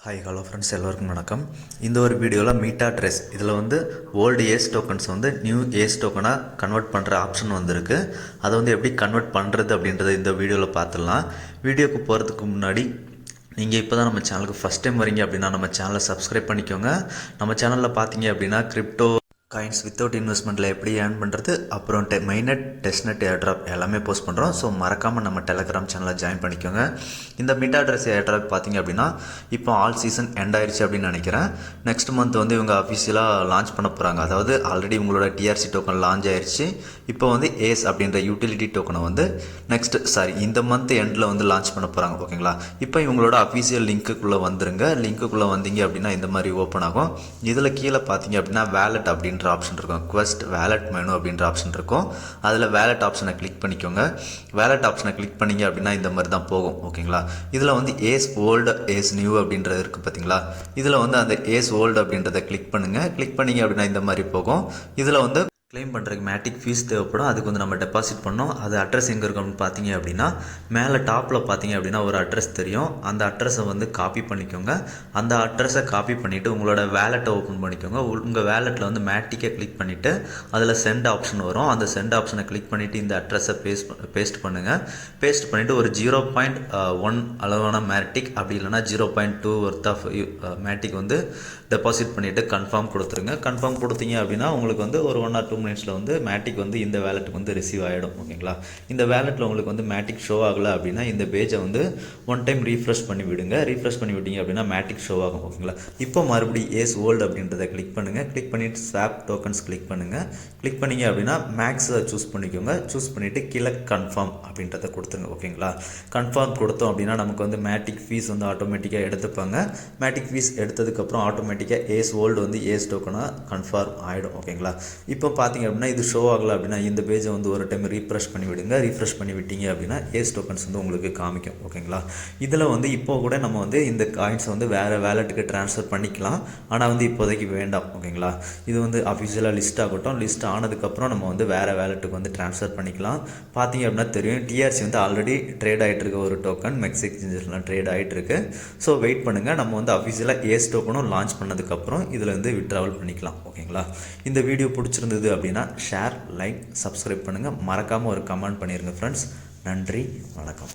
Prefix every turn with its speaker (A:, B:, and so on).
A: Hi hello friends, எல்லோருக்கும் வணக்கம். இந்த ஒரு வீடியோவில் மீட்டா ட்ரெஸ் இதில் வந்து ஓல்டு ஏஸ் டோக்கன்ஸ் வந்து நியூ ஏஸ் டோக்கனாக கன்வெர்ட் பண்ணுற ஆப்ஷன் வந்திருக்கு. அதை வந்து எப்படி கன்வெர்ட் பண்ணுறது அப்படின்றத இந்த வீடியோவில் பார்த்துடலாம். வீடியோக்கு போகிறதுக்கு முன்னாடி நீங்கள் இப்போ தான் நம்ம சேனலுக்கு ஃபஸ்ட் டைம் வரீங்க அப்படின்னா நம்ம சேனலை சப்ஸ்கிரைப் பண்ணிக்கோங்க. நம்ம சேனலில் பார்த்தீங்க அப்படின்னா கிரிப்டோ காயின்ஸ் வித்தவுட் இன்வெஸ்ட்மெண்ட்டில் எப்படி ஏர்ன் பண்ணுறது, அப்புறம் மெயினட் டெஸ்ட்நெட் ஏர்ட்ராப் எல்லாமே போஸ்ட் பண்ணுறோம். ஸோ மறக்காமல் நம்ம டெலகிராம் சேனலில் ஜாயின் பண்ணிக்கோங்க. இந்த மீட்டா ட்ரெஸ் ஏர்ட்ராப் பார்த்தீங்க அப்படின்னா இப்போ ஆல் சீசன் எண்ட் ஆயிடுச்சு அப்படின்னு நினைக்கிறேன். நெக்ஸ்ட் மந்த் வந்து இவங்க அஃபிஷியலாக லான்ச் பண்ண போகிறாங்க. அதாவது ஆல்ரெடி உங்களோட டிஆர்சி டோக்கன் லான்ச் ஆயிடுச்சு. இப்போ வந்து ஏஸ் அப்படின்ற யூட்டிலிட்டி டோக்கனை வந்து இந்த மந்த் எண்டில் வந்து லான்ச் பண்ண போகிறாங்க. ஓகேங்களா? இப்போ இவங்களோட அஃபிஷியல் லிங்க்குள்ளே வந்துருங்க. லிங்க்குள்ளே வந்தீங்க அப்படின்னா இந்த மாதிரி ஓப்பன் ஆகும். இதில் கீழே பார்த்தீங்க அப்படின்னா வேலட் அப்படின்ற ஆப்ஷன் இருக்கும். குவெஸ்ட் வேலட் மெனு அப்படின்ற ஆப்ஷன் இருக்கும். அதில் வேலட் ஆப்ஷனை கிளிக் பண்ணிக்கோங்க. வேலட் ஆப்ஷனை கிளிக் பண்ணிங்க அப்படின்னா இந்த மாதிரி தான் போகும். ஓகேங்களா? இதில் வந்து ஏஸ் ஓல்டு ஏஸ் நியூ அப்படின்றது இருக்குது பார்த்தீங்களா? இதில் வந்து அந்த ஏஸ் ஓல்டு அப்படின்றத கிளிக் பண்ணுங்கள். கிளிக் பண்ணிங்க அப்படின்னா இந்த மாதிரி போகும். இதில் வந்து கிளைம் பண்ணுறதுக்கு மேட்டிக் ஃபீஸ் தேவைப்படும். அதுக்கு வந்து நம்ம டெபாசிட் பண்ணோம். அது அட்ரஸ் எங்கே இருக்கும் அப்படின்னு பார்த்தீங்க அப்படின்னா மேலே டாப்பில் பார்த்தீங்க அப்படின்னா ஒரு அட்ரஸ் தெரியும். அந்த அட்ரஸை வந்து காப்பி பண்ணிக்கோங்க. அந்த அட்ரஸை காப்பி பண்ணிவிட்டு உங்களோட வேலெட்டை ஓப்பன் பண்ணிக்கோங்க. உங்கள் வேலெட்டில் வந்து மேட்டிக்கை கிளிக் பண்ணிவிட்டு அதில் சென்ட் ஆப்ஷன் வரும். அந்த சென்ட் ஆப்ஷனை கிளிக் பண்ணிவிட்டு இந்த அட்ரஸை பேஸ்ட் பண்ணுங்கள். பேஸ்ட் பண்ணிவிட்டு ஒரு 0.1 அளவான மேட்டிக் அப்படி இல்லைனா 0.2 ஒர்த் ஆஃப் மேட்டிக் வந்து டெபாசிட் பண்ணிவிட்டு கன்ஃபார்ம் கொடுத்துருங்க. கன்ஃபார்ம் கொடுத்தீங்க அப்படின்னா உங்களுக்கு வந்து ஒரு 1 or 2 மினிட்ஸில் வந்து மேட்டிக் வந்து இந்த வேலெட்டுக்கு வந்து ரிசீவ் ஆகிடும். ஓகேங்களா? இந்த வேலெட்டில் உங்களுக்கு வந்து மேட்டிக் ஷோ ஆகலை அப்படின்னா இந்த பேஜை வந்து ஒன் டைம் ரீஃப்ரெஷ் பண்ணி விடுங்க. ரீஃப்ரெஷ் பண்ணி விட்டீங்க அப்படின்னா மேட்டிக் ஷோ ஆகும். ஓகேங்களா? இப்போ மறுபடியும் ஏஸ் ஓல்டு அப்படின்றத கிளிக் பண்ணுங்கள். கிளிக் பண்ணிவிட்டு ஸ்வாப் டோக்கன்ஸ் கிளிக் பண்ணுங்கள். கிளிக் பண்ணிங்க அப்படின்னா மேக்ஸை சூஸ் பண்ணிக்கோங்க. சூஸ் பண்ணிவிட்டு கீழே கன்ஃபார்ம் அப்படின்றத கொடுத்துருங்க. ஓகேங்களா? கன்ஃபார்ம் கொடுத்தோம் அப்படின்னா நமக்கு வந்து மேட்டிக் ஃபீஸ் வந்து ஆட்டோமேட்டிக்காக எடுத்துப்பாங்க. மேட்டிக் ஃபீஸ் எடுத்ததுக்கப்புறம் ஆட்டோமேட்டிக்காக ஏஸ் ஓல்டு வந்து ஏஸ் டோக்கனாக கன்ஃபார்ம் ஆகிடும். ஓகேங்களா? இப்போ பார்த்தீங்க அப்படின்னா இது ஷோ ஆகலை அப்படின்னா இந்த பேஜை வந்து ஒரு டைம் ரீஃப்ரெஷ் பண்ணி விடுங்க. ரீஃப்ரெஷ் பண்ணி விட்டீங்க அப்படின்னா ஏஸ் டோக்கன்ஸ் வந்து உங்களுக்கு காமிக்கும். ஓகேங்களா? இதில் வந்து இப்போ கூட நம்ம வந்து இந்த காயின்ஸை வந்து வேறு வேலெட்டுக்கு ட்ரான்ஸ்ஃபர் பண்ணிக்கலாம். ஆனால் வந்து இப்போதைக்கு வேண்டாம். ஓகேங்களா? இது வந்து அஃபிஷியலாக லிஸ்ட் ஆகட்டும். லிஸ்ட் ஆனதுக்கப்புறம் நம்ம வந்து வேறு வேலெட்டுக்கு வந்து ட்ரான்ஸ்ஃபர் பண்ணிக்கலாம். பார்த்தீங்க அப்படின்னா தெரியும் டிஆர்சி வந்து ஆல்ரெடி ட்ரேட் ஆகிட்டு இருக்க ஒரு டோக்கன் மெக்ஸ் எக்ஸ்சேஞ்சஸ்லாம் ட்ரேட் ஆகிட்டு இருக்கு. ஸோ வெயிட் பண்ணுங்கள். நம்ம வந்து அஃபிஷியலாக ஏஸ் டோக்கனும் லான்ச் பண்ணதுக்கப்புறம் இதில் வந்து விட்ராவல் பண்ணிக்கலாம். ஓகேங்களா? இந்த வீடியோ பிடிச்சிருந்தது அப்படின்னா ஷேர், லைக், சப்ஸ்கிரைப் பண்ணுங்கள். மறக்காமல் ஒரு கமெண்ட் பண்ணிடுங்க ஃப்ரெண்ட்ஸ். நன்றி, வணக்கம்.